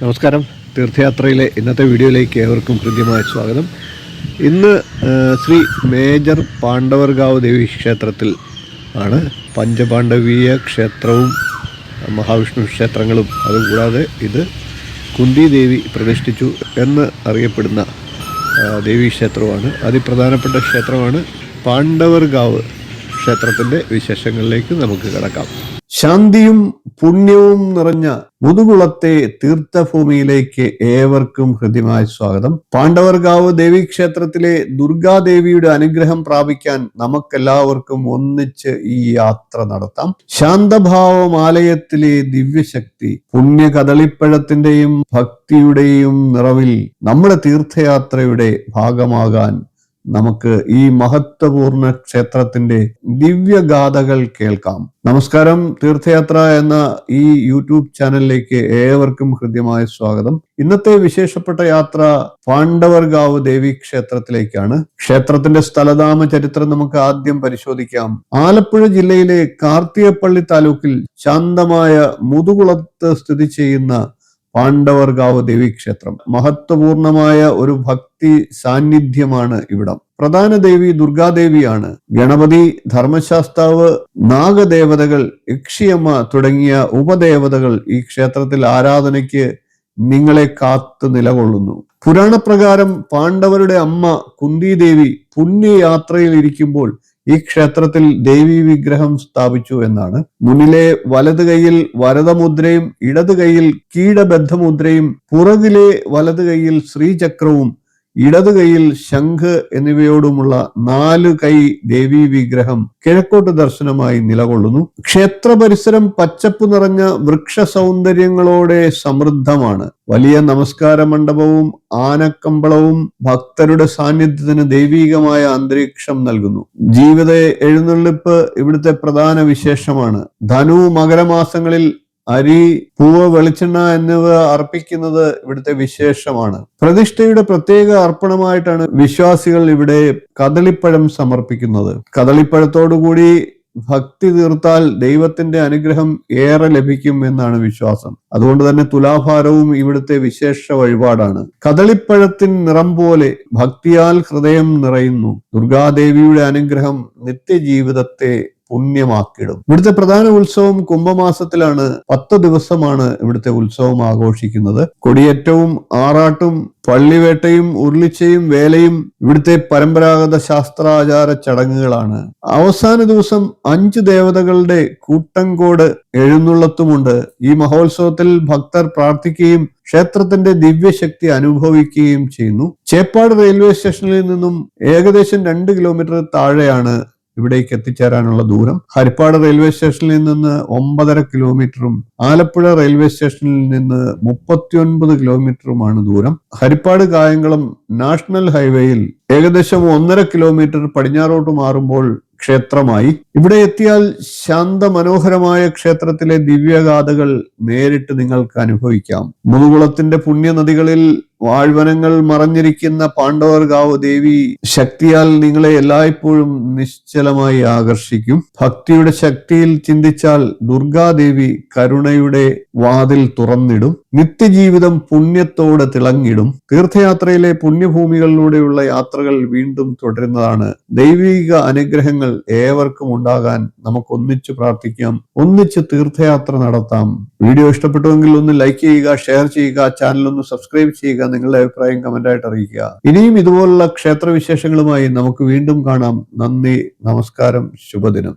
നമസ്കാരം. തീർത്ഥയാത്രയിലെ ഇന്നത്തെ വീഡിയോയിലേക്ക് ഏവർക്കും ഹൃദ്യമായ സ്വാഗതം. ഇന്ന് ശ്രീ മേജർ പാണ്ഡവർകാവ് ദേവി ക്ഷേത്രത്തിൽ ആണ്. പഞ്ചപാണ്ഡവീയ ക്ഷേത്രവും മഹാവിഷ്ണു ക്ഷേത്രങ്ങളും അതുകൂടാതെ ഇത് കുന്തി ദേവി പ്രതിഷ്ഠിച്ചു എന്ന് അറിയപ്പെടുന്ന ദേവീക്ഷേത്രവുമാണ്. അതിപ്രധാനപ്പെട്ട ക്ഷേത്രമാണ്. പാണ്ഡവർകാവ് ക്ഷേത്രത്തിൻ്റെ വിശേഷങ്ങളിലേക്ക് നമുക്ക് കടക്കാം. ശാന്തിയും പുണ്യവും നിറഞ്ഞ മുതുകുളത്തെ തീർത്ഥഭൂമിയിലേക്ക് ഏവർക്കും ഹൃദ്യമായ സ്വാഗതം. പാണ്ഡവർകാവ് ദേവീക്ഷേത്രത്തിലെ ദുർഗാദേവിയുടെ അനുഗ്രഹം പ്രാപിക്കാൻ നമുക്കെല്ലാവർക്കും ഒന്നിച്ച് ഈ യാത്ര നടത്താം. ശാന്തഭാവമാലയത്തിലെ ദിവ്യശക്തി, പുണ്യ കദളിപ്പഴത്തിന്റെയും ഭക്തിയുടെയും നിറവിൽ നമ്മുടെ തീർത്ഥയാത്രയുടെ ഭാഗമാകാൻ നമുക്ക് ഈ മഹത്വപൂർണ ക്ഷേത്രത്തിന്റെ ദിവ്യഗാഥകൾ കേൾക്കാം. നമസ്കാരം. തീർത്ഥയാത്ര എന്ന ഈ യൂട്യൂബ് ചാനലിലേക്ക് ഏവർക്കും ഹൃദ്യമായ സ്വാഗതം. ഇന്നത്തെ വിശേഷപ്പെട്ട യാത്ര പാണ്ഡവർകാവ് ദേവി ക്ഷേത്രത്തിലേക്കാണ്. ക്ഷേത്രത്തിന്റെ സ്ഥലനാമ ചരിത്രം നമുക്ക് ആദ്യം പരിശോധിക്കാം. ആലപ്പുഴ ജില്ലയിലെ കാർത്തികപ്പള്ളി താലൂക്കിൽ ശാന്തമായ മുതുകുളത്ത് സ്ഥിതി ചെയ്യുന്ന പാണ്ഡവർകാവ് ദേവീക്ഷേത്രം മഹത്വപൂർണമായ ഒരു ഭക്തി സാന്നിധ്യമാണ് ഇവിടം. പ്രധാന ദേവി ദുർഗാദേവിയാണ്. ഗണപതി, ധർമ്മശാസ്താവ്, നാഗദേവതകൾ, യക്ഷിയമ്മ തുടങ്ങിയ ഉപദേവതകൾ ഈ ക്ഷേത്രത്തിൽ ആരാധനയ്ക്ക് നിങ്ങളെ കാത്തു നിലകൊള്ളുന്നു. പുരാണപ്രകാരം പാണ്ഡവരുടെ അമ്മ കുന്തിദേവി പുണ്യയാത്രയിൽ ഇരിക്കുമ്പോൾ ഈ ക്ഷേത്രത്തിൽ ദേവി വിഗ്രഹം സ്ഥാപിച്ചു എന്നാണ്. മുന്നിലെ വലത് കൈയിൽ വരദമുദ്രയും ഇടത് കൈയിൽ കീടബദ്ധമുദ്രയും പുറകിലെ വലത് കൈയിൽ ശ്രീചക്രവും ഇടത് കൈയിൽ ശംഖ് എന്നിവയോടുമുള്ള 4 കൈ ദേവീ വിഗ്രഹം കിഴക്കോട്ട് ദർശനമായി നിലകൊള്ളുന്നു. ക്ഷേത്ര പരിസരം പച്ചപ്പ് നിറഞ്ഞ വൃക്ഷ സൗന്ദര്യങ്ങളോടെ സമൃദ്ധമാണ്. വലിയ നമസ്കാര മണ്ഡപവും ആനക്കമ്പളവും ഭക്തരുടെ സാന്നിധ്യത്തിന് ദൈവീകമായ അന്തരീക്ഷം നൽകുന്നു. ജീവിത എഴുന്നള്ളിപ്പ് ഇവിടുത്തെ പ്രധാന വിശേഷമാണ്. ധനു മകരമാസങ്ങളിൽ അരി, പൂവ്, വെളിച്ചെണ്ണ എന്നിവ അർപ്പിക്കുന്നത് ഇവിടുത്തെ വിശേഷമാണ്. പ്രതിഷ്ഠയുടെ പ്രത്യേക അർപ്പണമായിട്ടാണ് വിശ്വാസികൾ ഇവിടെ കദളിപ്പഴം സമർപ്പിക്കുന്നത്. കദളിപ്പഴത്തോടുകൂടി ഭക്തി തീർത്താൽ ദൈവത്തിന്റെ അനുഗ്രഹം ഏറെ ലഭിക്കും എന്നാണ് വിശ്വാസം. അതുകൊണ്ട് തന്നെ തുലാഭാരവും ഇവിടുത്തെ വിശേഷ വഴിപാടാണ്. കദളിപ്പഴത്തിൻ നിറം പോലെ ഭക്തിയാൽ ഹൃദയം നിറയുന്നു. ദുർഗാദേവിയുടെ അനുഗ്രഹം നിത്യജീവിതത്തെ പുണ്യമാക്കിടും. ഇവിടുത്തെ പ്രധാന ഉത്സവം കുംഭമാസത്തിലാണ്. 10 ദിവസമാണ് ഇവിടുത്തെ ഉത്സവം ആഘോഷിക്കുന്നത്. കൊടിയേറ്റവും ആറാട്ടും പള്ളിവേട്ടയും ഉരുളിച്ചയും വേലയും ഇവിടുത്തെ പരമ്പരാഗത ശാസ്ത്രാചാര ചടങ്ങുകളാണ്. അവസാന ദിവസം 5 ദേവതകളുടെ കൂട്ടംകോട് എഴുന്നള്ളത്തുമുണ്ട്. ഈ മഹോത്സവത്തിൽ ഭക്തർ പ്രാർത്ഥിക്കുകയും ക്ഷേത്രത്തിന്റെ ദിവ്യശക്തി അനുഭവിക്കുകയും ചെയ്യുന്നു. ചേപ്പാട് റെയിൽവേ സ്റ്റേഷനിൽ നിന്നും ഏകദേശം 2 കിലോമീറ്റർ താഴെയാണ് ഇവിടേക്ക് എത്തിച്ചേരാനുള്ള ദൂരം. ഹരിപ്പാട് റെയിൽവേ സ്റ്റേഷനിൽ നിന്ന് 9.5 കിലോമീറ്ററും ആലപ്പുഴ റെയിൽവേ സ്റ്റേഷനിൽ നിന്ന് 39 കിലോമീറ്ററുമാണ് ദൂരം. ഹരിപ്പാട് കായംകുളം നാഷണൽ ഹൈവേയിൽ ഏകദേശം 1.5 കിലോമീറ്റർ പടിഞ്ഞാറോട്ട് മാറുമ്പോൾ ക്ഷേത്രമായി. ഇവിടെ എത്തിയാൽ ശാന്ത മനോഹരമായ ക്ഷേത്രത്തിലെ ദിവ്യഗാഥകൾ നേരിട്ട് നിങ്ങൾക്ക് അനുഭവിക്കാം. മുതുകുളത്തിന്റെ പുണ്യനദികളിൽ വാഴ്വനങ്ങൾ മറഞ്ഞിരിക്കുന്ന പാണ്ഡവർകാവ് ദേവി ശക്തിയാൽ നിങ്ങളെ എല്ലായ്പ്പോഴും നിശ്ചലമായി ആകർഷിക്കും. ഭക്തിയുടെ ശക്തിയിൽ ചിന്തിച്ചാൽ ദുർഗാദേവി കരുണയുടെ വാതിൽ തുറന്നിടും. നിത്യജീവിതം പുണ്യത്തോടെ തിളങ്ങിടും. തീർത്ഥയാത്രയിലെ പുണ്യഭൂമികളിലൂടെയുള്ള യാത്രകൾ വീണ്ടും തുടരുന്നതാണ്. ദൈവിക അനുഗ്രഹങ്ങൾ ഏവർക്കും ഉണ്ടാകാൻ നമുക്ക് ഒന്നിച്ചു പ്രാർത്ഥിക്കാം, ഒന്നിച്ച് തീർത്ഥയാത്ര നടത്താം. വീഡിയോ ഇഷ്ടപ്പെട്ടുവെങ്കിൽ ഒന്ന് ലൈക്ക് ചെയ്യുക, ഷെയർ ചെയ്യുക, ചാനൽ ഒന്ന് സബ്സ്ക്രൈബ് ചെയ്യുക, നിങ്ങളുടെ അഭിപ്രായം കമന്റായിട്ട് അറിയിക്കുക. ഇനിയും ഇതുപോലുള്ള ക്ഷേത്രവിശേഷങ്ങളുമായി നമുക്ക് വീണ്ടും കാണാം. നന്ദി, നമസ്കാരം, ശുഭദിനം.